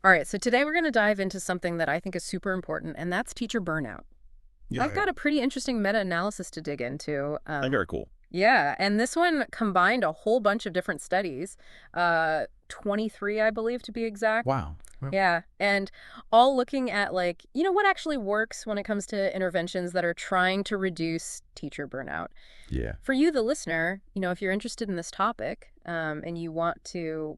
All right, so today we're going to dive into something that I think is super important, and that's teacher burnout. I've Yeah. got a pretty interesting meta-analysis to dig into. Very cool. Yeah, and this one combined a whole bunch of different studies, 23, I believe, to be exact. Wow. Well, Yeah, and all looking at what actually works when it comes to interventions that are trying to reduce teacher burnout. yeah. For you, the listener, if you're interested in this topic, and you want to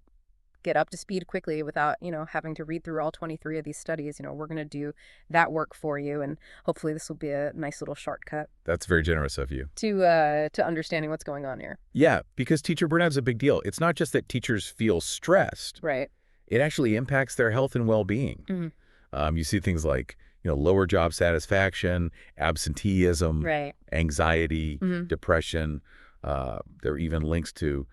get up to speed quickly without, having to read through all 23 of these studies, we're going to do that work for you. And hopefully this will be a nice little shortcut That's very generous of you. to understanding what's going on here. Yeah, because teacher burnout is a big deal. It's not just that teachers feel stressed. Right. It actually impacts their health and well-being. Hmm. You see things like, lower job satisfaction, absenteeism, Right. anxiety, Hmm. depression. There are even links to,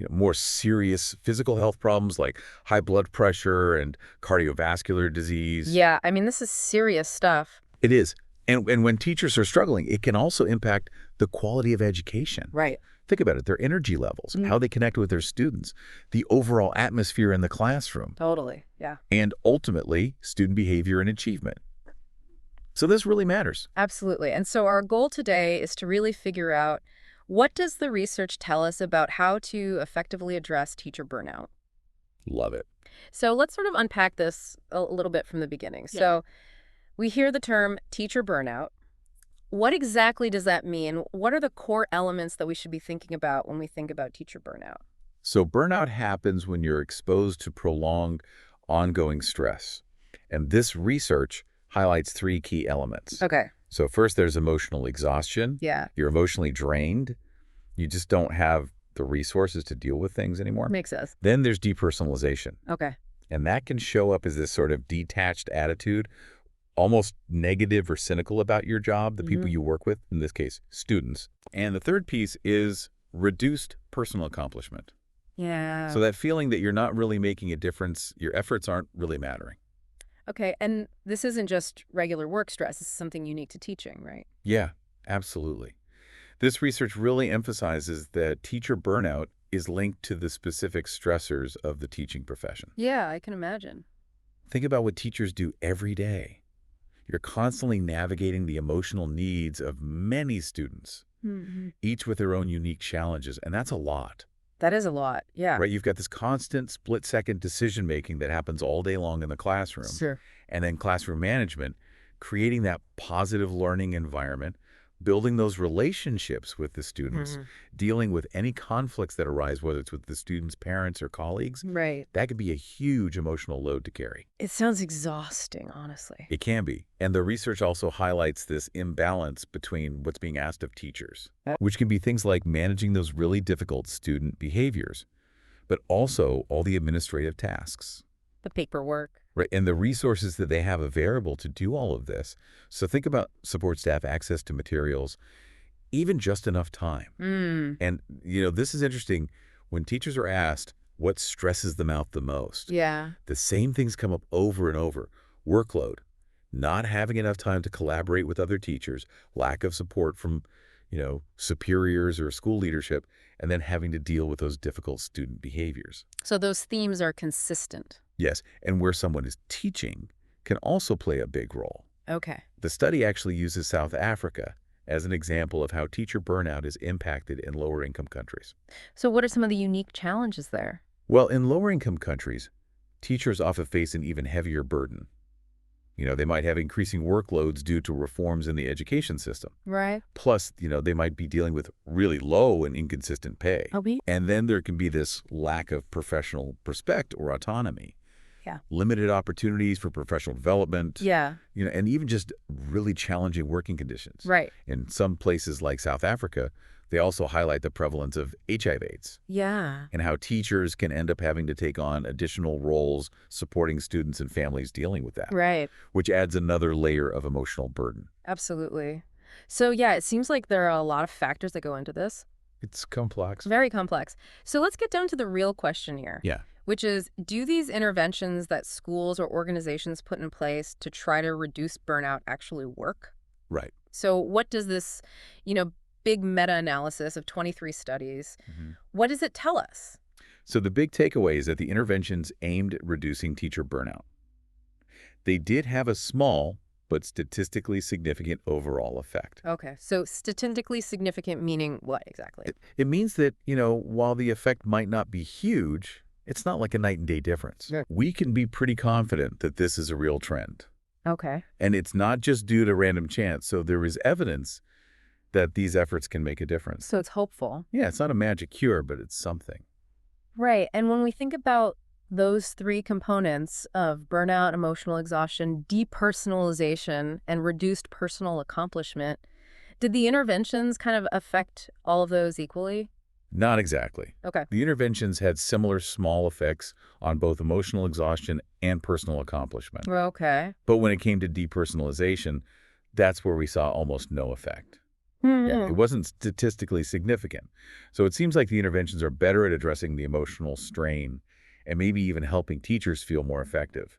more serious physical health problems like high blood pressure and cardiovascular disease. Yeah, I mean, this is serious stuff. It is. And when teachers are struggling, it can also impact the quality of education. Right. Think about it, their energy levels, Mhm. how they connect with their students, the overall atmosphere in the classroom, Totally. Yeah, and ultimately, student behavior and achievement. So this really matters. absolutely. And so our goal today is to really figure out, what does the research tell us about how to effectively address teacher burnout? Love it. So let's sort of unpack this a little bit from the beginning. Yeah. So we hear the term teacher burnout. What exactly does that mean? What are the core elements that we should be thinking about when we think about teacher burnout? So burnout happens when you're exposed to prolonged, ongoing stress. And this research highlights three key elements. Okay. So first, there's emotional exhaustion. Yeah. You're emotionally drained. You just don't have the resources to deal with things anymore. Makes sense. Then there's depersonalization, Okay. and that can show up as this sort of detached attitude, almost negative or cynical about your job, the people Hmm. you work with, in this case, students. And the third piece is reduced personal accomplishment. Yeah. So that feeling that you're not really making a difference, your efforts aren't really mattering. Okay. And this isn't just regular work stress. This is something unique to teaching, right? Yeah, absolutely. This research really emphasizes that teacher burnout is linked to the specific stressors of the teaching profession. Yeah, I can imagine. Think about what teachers do every day. You're constantly navigating the emotional needs of many students, Hmm. each with their own unique challenges, and that's a lot, That is a lot. Yeah. right? You've got this constant split-second decision-making that happens all day long in the classroom, Sure. and then classroom management, creating that positive learning environment, building those relationships with the students, Hmm. dealing with any conflicts that arise, whether it's with the students' parents or colleagues. Right. That could be a huge emotional load to carry. It sounds exhausting, honestly. It can be. And the research also highlights this imbalance between what's being asked of teachers, which can be things like managing those really difficult student behaviors, but also all the administrative tasks, The paperwork. right? And the resources that they have available to do all of this. So think about support staff access to materials, even just enough time. Mm. And, this is interesting. When teachers are asked what stresses them out the most, Yeah. the same things come up over and over. Workload, not having enough time to collaborate with other teachers, lack of support from, superiors or school leadership, and then having to deal with those difficult student behaviors. So those themes are consistent. Yes, and where someone is teaching can also play a big role. Okay. The study actually uses South Africa as an example of how teacher burnout is impacted in lower-income countries. So what are some of the unique challenges there? Well, in lower-income countries, teachers often face an even heavier burden. They might have increasing workloads due to reforms in the education system. Right. Plus, they might be dealing with really low and inconsistent pay. Oh, And then there can be this lack of professional perspective or autonomy. Yeah. Limited opportunities for professional development. Yeah. And even just really challenging working conditions. Right. In some places like South Africa, they also highlight the prevalence of HIV/AIDS Yeah. and how teachers can end up having to take on additional roles supporting students and families dealing with that, Right. which adds another layer of emotional burden. Absolutely. So yeah, it seems like there are a lot of factors that go into this. It's complex. Very complex. So let's get down to the real question here, Yeah. which is, do these interventions that schools or organizations put in place to try to reduce burnout actually work? Right. So what does this, big meta-analysis of 23 studies, Mhm. what does it tell us? So the big takeaway is that the interventions aimed at reducing teacher burnout. They did have a small but statistically significant overall effect. Okay. So statistically significant meaning what exactly? It means that, while the effect might not be huge, it's not like a night and day difference. Yeah. We can be pretty confident that this is a real trend. Okay. And it's not just due to random chance. So there is evidence that these efforts can make a difference. So it's hopeful. Yeah, it's not a magic cure, but it's something. Right. And when we think about those three components of burnout, emotional exhaustion, depersonalization, and reduced personal accomplishment, did the interventions kind of affect all of those equally? Not exactly. Okay. The interventions had similar small effects on both emotional exhaustion and personal accomplishment. Okay. But when it came to depersonalization, that's where we saw almost no effect. Yeah, it Hmm. wasn't statistically significant. So it seems like the interventions are better at addressing the emotional strain and maybe even helping teachers feel more effective.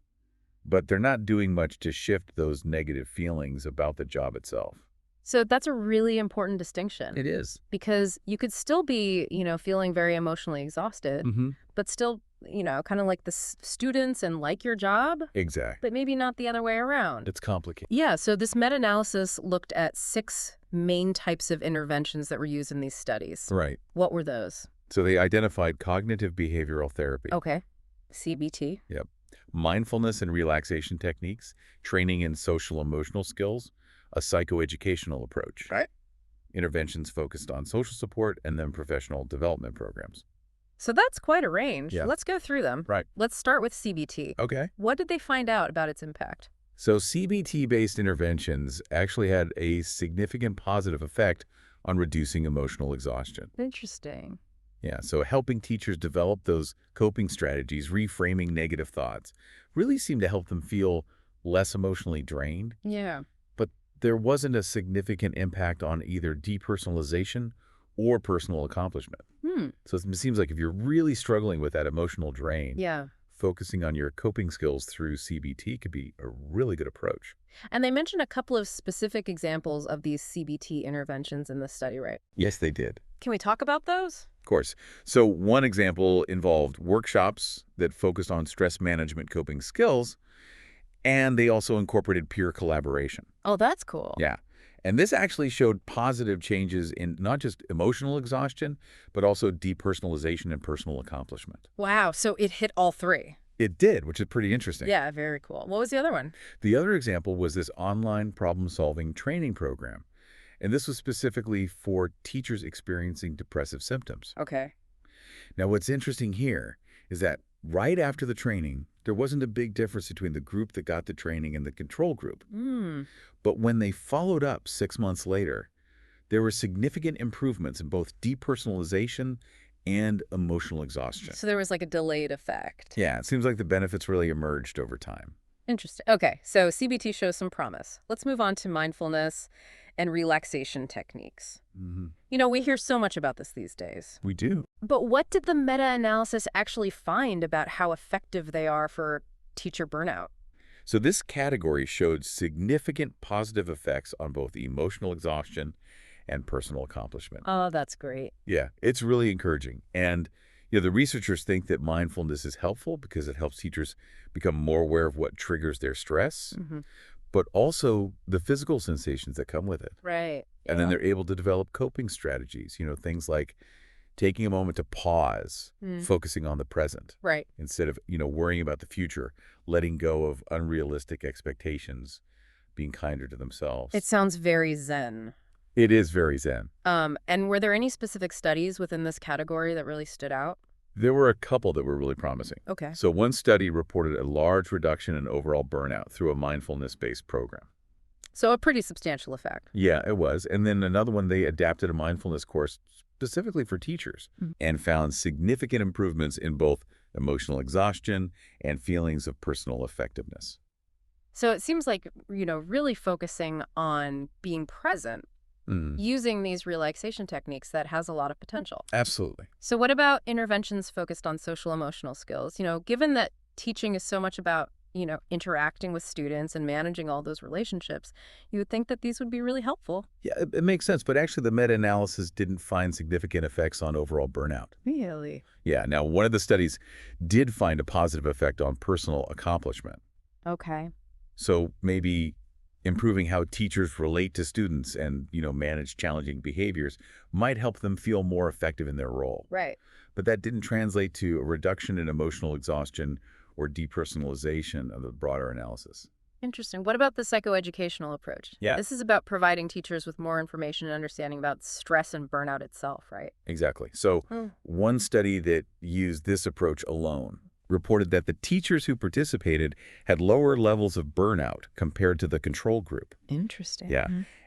But they're not doing much to shift those negative feelings about the job itself. So that's a really important distinction It is. because you could still be, feeling very emotionally exhausted, Mm-hmm. but still, kind of like the students and like your job, Exactly. but maybe not the other way around. It's complicated. Yeah, so this meta-analysis looked at 6 main types of interventions that were used in these studies. Right. What were those? So they identified cognitive behavioral therapy. Okay. CBT. Yep. Mindfulness and relaxation techniques, training in social emotional skills, a psychoeducational approach. Right. Interventions focused on social support, and then professional development programs. So that's quite a range. Yeah. Let's go through them. Right. Let's start with CBT. Okay. What did they find out about its impact? So CBT-based interventions actually had a significant positive effect on reducing emotional exhaustion. Interesting. Yeah, so helping teachers develop those coping strategies, reframing negative thoughts, really seemed to help them feel less emotionally drained. Yeah. But there wasn't a significant impact on either depersonalization or personal accomplishment. Hmm. So it seems like if you're really struggling with that emotional drain, Yeah. focusing on your coping skills through CBT could be a really good approach. And they mentioned a couple of specific examples of these CBT interventions in this study, right? Yes, they did. Can we talk about those? Of course. So one example involved workshops that focused on stress management coping skills, and they also incorporated peer collaboration. Oh, that's cool. Yeah. And this actually showed positive changes in not just emotional exhaustion, but also depersonalization and personal accomplishment. Wow. So it hit all three. It did, which is pretty interesting. Yeah, very cool. What was the other one? The other example was this online problem-solving training program. And this was specifically for teachers experiencing depressive symptoms. Okay. Now, what's interesting here is that right after the training, there wasn't a big difference between the group that got the training and the control group. Hmm. But when they followed up 6 months later, there were significant improvements in both depersonalization and emotional exhaustion. So there was like a delayed effect. Yeah, it seems like the benefits really emerged over time. Interesting. Okay. So CBT shows some promise. Let's move on to mindfulness and relaxation techniques. Hmm. We hear so much about this these days. We do. But what did the meta-analysis actually find about how effective they are for teacher burnout? So this category showed significant positive effects on both emotional exhaustion and personal accomplishment. Oh, that's great. Yeah, it's really encouraging. And the researchers think that mindfulness is helpful because it helps teachers become more aware of what triggers their stress, Hmm. but also the physical sensations that come with it. Right. And then Yeah. they're able to develop coping strategies, things like taking a moment to pause, Mm. focusing on the present, Right. instead of, worrying about the future, letting go of unrealistic expectations, being kinder to themselves. It sounds very zen. It is very zen. And were there any specific studies within this category that really stood out? There were a couple that were really promising. Okay. So one study reported a large reduction in overall burnout through a mindfulness-based program. So a pretty substantial effect. Yeah, it was. And then another one, they adapted a mindfulness course specifically for teachers and found significant improvements in both emotional exhaustion and feelings of personal effectiveness. So it seems like, really focusing on being present Mm, using these relaxation techniques that has a lot of potential. absolutely. So what about interventions focused on social emotional skills? Given that teaching is so much about, interacting with students and managing all those relationships, you would think that these would be really helpful. Yeah, it makes sense. But actually, the meta-analysis didn't find significant effects on overall burnout. Really? Yeah, now, one of the studies did find a positive effect on personal accomplishment. Okay. So maybe improving how teachers relate to students and, manage challenging behaviors might help them feel more effective in their role. Right. But that didn't translate to a reduction in emotional exhaustion or depersonalization of the broader analysis. Interesting. What about the psychoeducational approach? Yeah, This is about providing teachers with more information and understanding about stress and burnout itself, right? exactly. So Oh, one study that used this approach alone reported that the teachers who participated had lower levels of burnout compared to the control group. interesting. Yeah.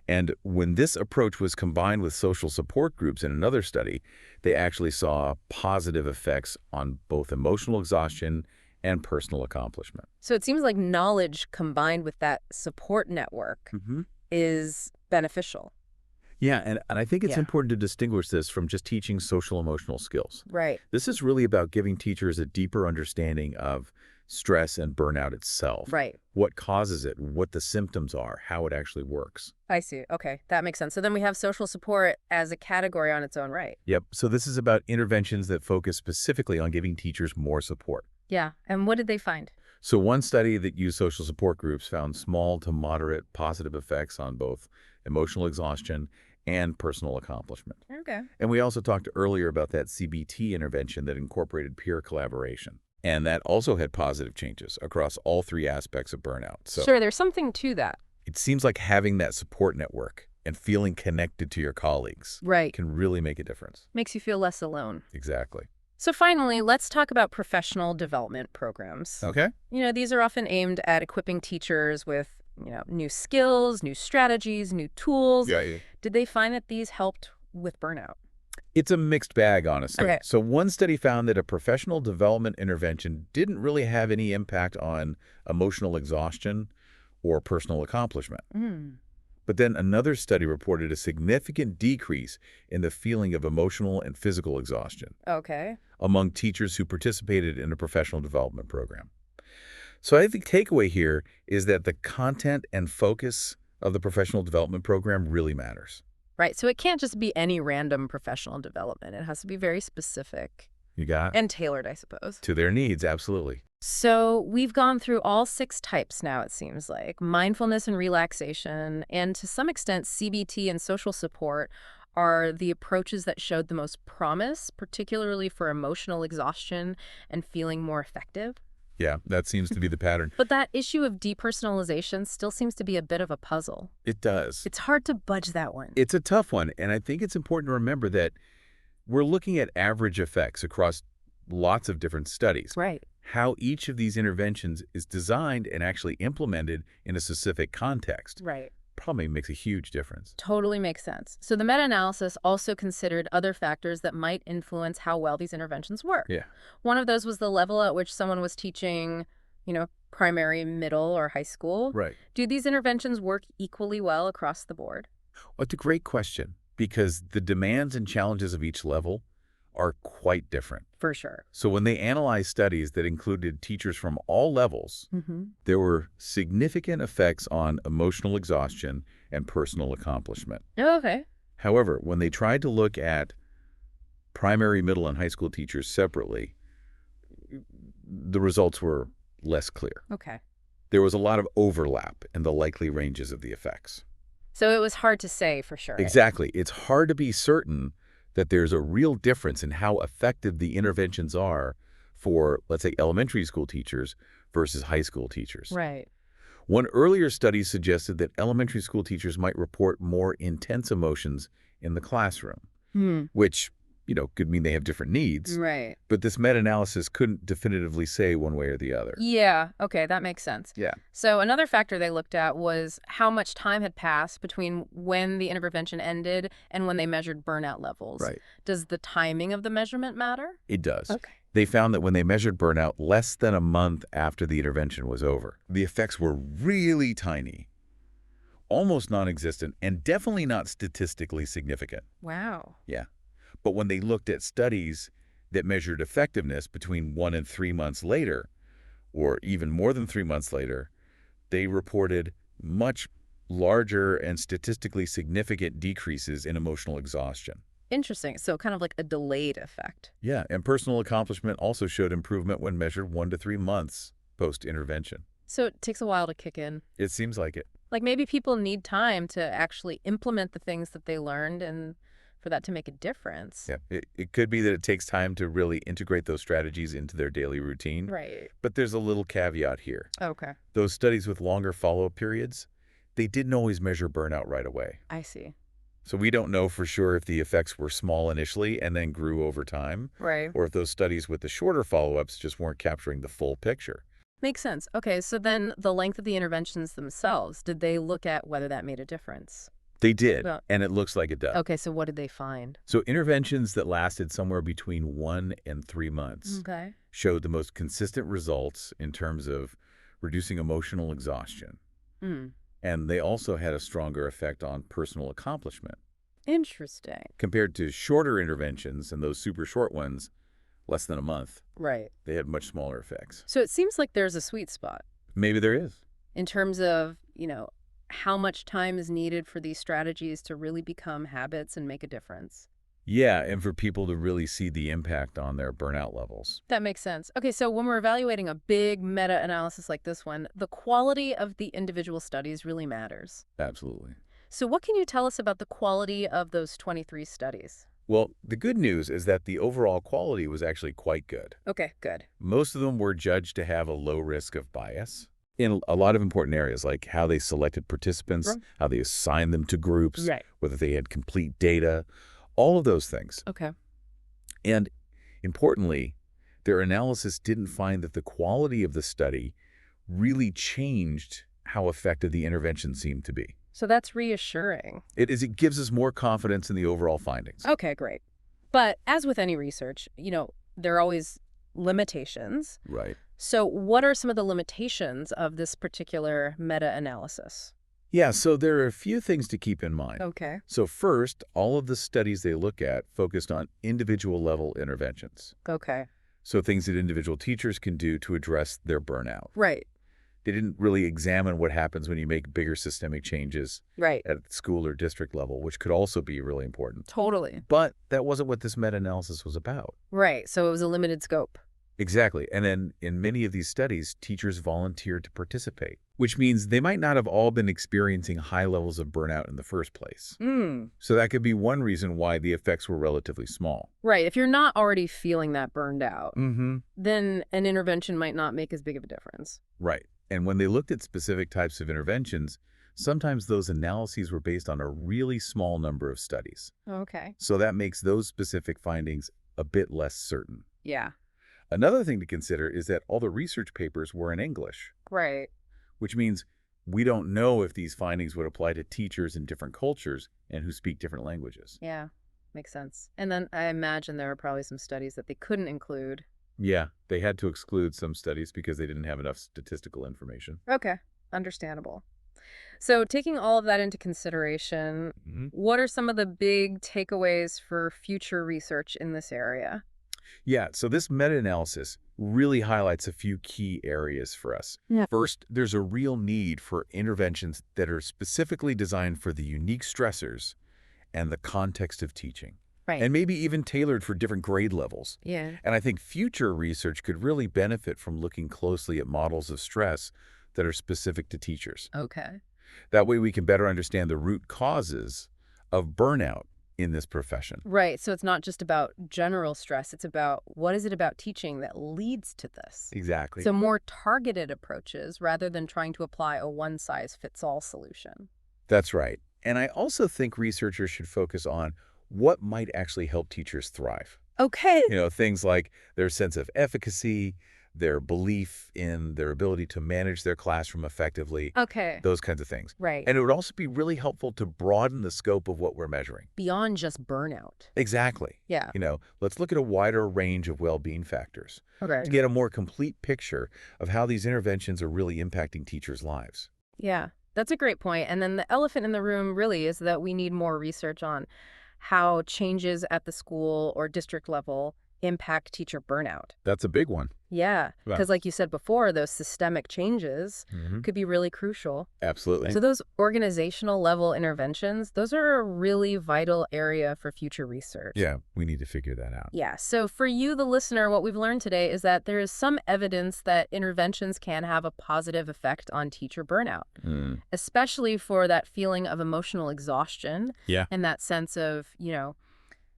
And when this approach was combined with social support groups in another study, they actually saw positive effects on both emotional exhaustion and personal accomplishment. So it seems like knowledge combined with that support network Hmm. is beneficial. Yeah, and I think it's Yeah. important to distinguish this from just teaching social emotional skills. Right. This is really about giving teachers a deeper understanding of stress and burnout itself, Right. what causes it, what the symptoms are, how it actually works. I see. Okay, that makes sense. So then we have social support as a category on its own right. Yep, so this is about interventions that focus specifically on giving teachers more support. Yeah. And what did they find? So one study that used social support groups found small to moderate positive effects on both emotional exhaustion and personal accomplishment. Okay. And we also talked earlier about that CBT intervention that incorporated peer collaboration. And that also had positive changes across all three aspects of burnout. So Sure, there's something to that. it seems like having that support network and feeling connected to your colleagues Right. can really make a difference. Makes you feel less alone. Exactly. So finally, let's talk about professional development programs. Okay. These are often aimed at equipping teachers with, new skills, new strategies, new tools. Yeah. Did they find that these helped with burnout? It's a mixed bag, honestly. Okay. So one study found that a professional development intervention didn't really have any impact on emotional exhaustion or personal accomplishment. Mm. But then another study reported a significant decrease in the feeling of emotional and physical exhaustion Okay. among teachers who participated in a professional development program. So I think the takeaway here is that the content and focus of the professional development program really matters. Right. So it can't just be any random professional development. It has to be very specific You got and tailored, I suppose. to their needs, absolutely. So we've gone through all 6 types now, it seems like. Mindfulness and relaxation, and to some extent, CBT and social support are the approaches that showed the most promise, particularly for emotional exhaustion and feeling more effective. Yeah, that seems to be the pattern. But that issue of depersonalization still seems to be a bit of a puzzle. It does. It's hard to budge that one. It's a tough one, and I think it's important to remember that we're looking at average effects across lots of different studies. Right. How each of these interventions is designed and actually implemented in a specific context Right. probably makes a huge difference. Totally makes sense. So the meta-analysis also considered other factors that might influence how well these interventions work. Yeah. One of those was the level at which someone was teaching, primary, middle, or high school. Right. Do these interventions work equally well across the board? Well, it's a great question because the demands and challenges of each level are quite different. For sure. So when they analyzed studies that included teachers from all levels, Mm-hmm. there were significant effects on emotional exhaustion and personal accomplishment. Okay. However, when they tried to look at primary, middle, and high school teachers separately, the results were less clear. Okay. There was a lot of overlap in the likely ranges of the effects. So it was hard to say for sure. Exactly. It's hard to be certain that there's a real difference in how effective the interventions are for, let's say, elementary school teachers versus high school teachers. Right. One earlier study suggested that elementary school teachers might report more intense emotions in the classroom, which, could mean they have different needs. Right. But this meta-analysis couldn't definitively say one way or the other. Yeah. Okay, that makes sense. Yeah. So another factor they looked at was how much time had passed between when the intervention ended and when they measured burnout levels. Right. Does the timing of the measurement matter? It does. Okay. They found that when they measured burnout less than a month after the intervention was over, the effects were really tiny, almost non-existent, and definitely not statistically significant. Wow. Yeah. But when they looked at studies that measured effectiveness between 1 and 3 months later, or even more than 3 months later, they reported much larger and statistically significant decreases in emotional exhaustion. Interesting. So kind of like a delayed effect. Yeah, and personal accomplishment also showed improvement when measured 1 to 3 months post-intervention. So it takes a while to kick in. It seems like it. Like maybe people need time to actually implement the things that they learned and for that to make a difference. Yeah, it could be that it takes time to really integrate those strategies into their daily routine. Right. But there's a little caveat here. Okay. Those studies with longer follow-up periods, they didn't always measure burnout right away. I see. So we don't know for sure if the effects were small initially and then grew over time, Right. or if those studies with the shorter follow-ups just weren't capturing the full picture. Makes sense. Okay, so then the length of the interventions themselves, did they look at whether that made a difference? They did, Well, and it looks like it does. okay, so what did they find? So interventions that lasted somewhere between 1 and 3 months Okay. showed the most consistent results in terms of reducing emotional exhaustion. Hmm. And they also had a stronger effect on personal accomplishment. Interesting. Compared to shorter interventions and those super short ones, less than a month, Right. they had much smaller effects. So it seems like there's a sweet spot Maybe there is. in terms of, how much time is needed for these strategies to really become habits and make a difference. Yeah, and for people to really see the impact on their burnout levels. That makes sense. Okay, so when we're evaluating a big meta-analysis like this one, the quality of the individual studies really matters. Absolutely. So what can you tell us about the quality of those 23 studies? Well, the good news is that the overall quality was actually quite good. Okay, good. Most of them were judged to have a low risk of bias in a lot of important areas, like how they selected participants, Right. how they assigned them to groups, Right. whether they had complete data, all of those things. Okay. And importantly, their analysis didn't find that the quality of the study really changed how effective the intervention seemed to be. So that's reassuring. It gives us more confidence in the overall findings. Okay, great. But as with any research, there are always limitations. Right. So what are some of the limitations of this particular meta-analysis? Yeah, so there are a few things to keep in mind. Okay. So first, all of the studies they look at focused on individual level interventions. Okay. So things that individual teachers can do to address their burnout. Right. They didn't really examine what happens when you make bigger systemic changes Right. at school or district level, which could also be really important. Totally. But that wasn't what this meta-analysis was about. Right. So it was a limited scope. Exactly. And then in many of these studies, teachers volunteered to participate, which means they might not have all been experiencing high levels of burnout in the first place. So that could be one reason why the effects were relatively small. Right. If you're not already feeling that burned out, Mm-hmm. then an intervention might not make as big of a difference. Right. And when they looked at specific types of interventions, sometimes those analyses were based on a really small number of studies. Okay. So that makes those specific findings a bit less certain. Yeah. Another thing to consider is that all the research papers were in English, Right. which means we don't know if these findings would apply to teachers in different cultures and who speak different languages. Yeah. Makes sense. And then I imagine there are probably some studies that they couldn't include. Yeah, they had to exclude some studies because they didn't have enough statistical information. Okay. Understandable. So taking all of that into consideration, Mhm. what are some of the big takeaways for future research in this area? Yeah, so this meta-analysis really highlights a few key areas for us. Yeah. First, there's a real need for interventions that are specifically designed for the unique stressors and the context of teaching, Right. and maybe even tailored for different grade levels. Yeah. And I think future research could really benefit from looking closely at models of stress that are specific to teachers. Okay. That way we can better understand the root causes of burnout in this profession. Right. So it's not just about general stress. It's about what is it about teaching that leads to this? Exactly. So more targeted approaches rather than trying to apply a one-size-fits-all solution. That's right. And I also think researchers should focus on what might actually help teachers thrive. Okay. Things like their sense of efficacy, their belief in their ability to manage their classroom effectively, Okay. those kinds of things. Right. And it would also be really helpful to broaden the scope of what we're measuring. Beyond just burnout. Exactly. Yeah. Let's look at a wider range of well-being factors Okay. to get a more complete picture of how these interventions are really impacting teachers' lives. Yeah. That's a great point. And then the elephant in the room really is that we need more research on how changes at the school or district level impact teacher burnout. That's a big one. Yeah, Wow. because like you said before, those systemic changes Hmm. could be really crucial. Absolutely. So those organizational level interventions, those are a really vital area for future research. Yeah, we need to figure that out. Yeah, so for you, the listener, what we've learned today is that there is some evidence that interventions can have a positive effect on teacher burnout, Mm. especially for that feeling of emotional exhaustion Yeah. and that sense of,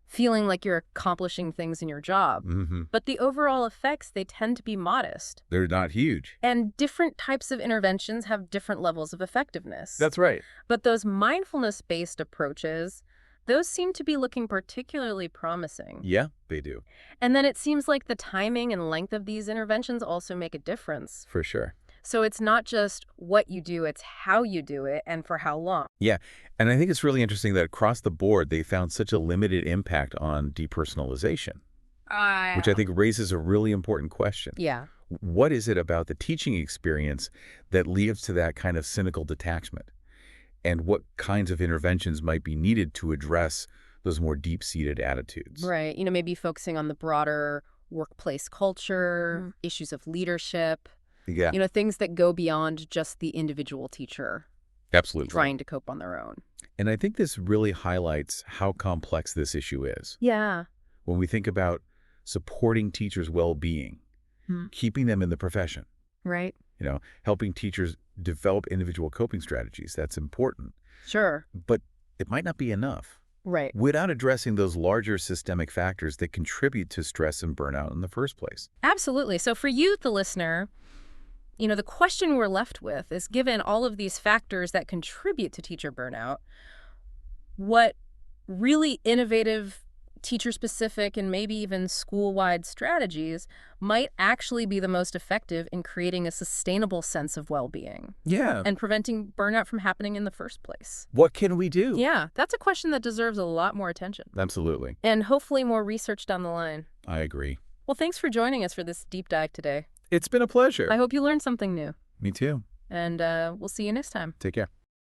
feeling like you're accomplishing things in your job. Hmm. But the overall effects, they tend to be modest. They're not huge. And different types of interventions have different levels of effectiveness. That's right. But those mindfulness-based approaches, those seem to be looking particularly promising. Yeah, they do. And then it seems like the timing and length of these interventions also make a difference. For sure. So it's not just what you do, it's how you do it and for how long. Yeah, and I think it's really interesting that across the board, they found such a limited impact on depersonalization, which I think raises a really important question. Yeah. What is it about the teaching experience that leads to that kind of cynical detachment? And what kinds of interventions might be needed to address those more deep-seated attitudes? Right. Maybe focusing on the broader workplace culture, issues of leadership, Yeah, things that go beyond just the individual teacher absolutely. trying to cope on their own. And I think this really highlights how complex this issue is. Yeah. When we think about supporting teachers' well-being, keeping them in the profession, Right. helping teachers develop individual coping strategies, that's important. Sure. But it might not be enough Right. without addressing those larger systemic factors that contribute to stress and burnout in the first place. Absolutely. So for you, the listener, the question we're left with is, given all of these factors that contribute to teacher burnout, what really innovative teacher-specific and maybe even school-wide strategies might actually be the most effective in creating a sustainable sense of well-being Yeah. and preventing burnout from happening in the first place? What can we do? Yeah, that's a question that deserves a lot more attention Absolutely. and hopefully more research down the line. I agree. Well, thanks for joining us for this deep dive today. It's been a pleasure. I hope you learned something new, Me too. and we'll see you next time. Take care.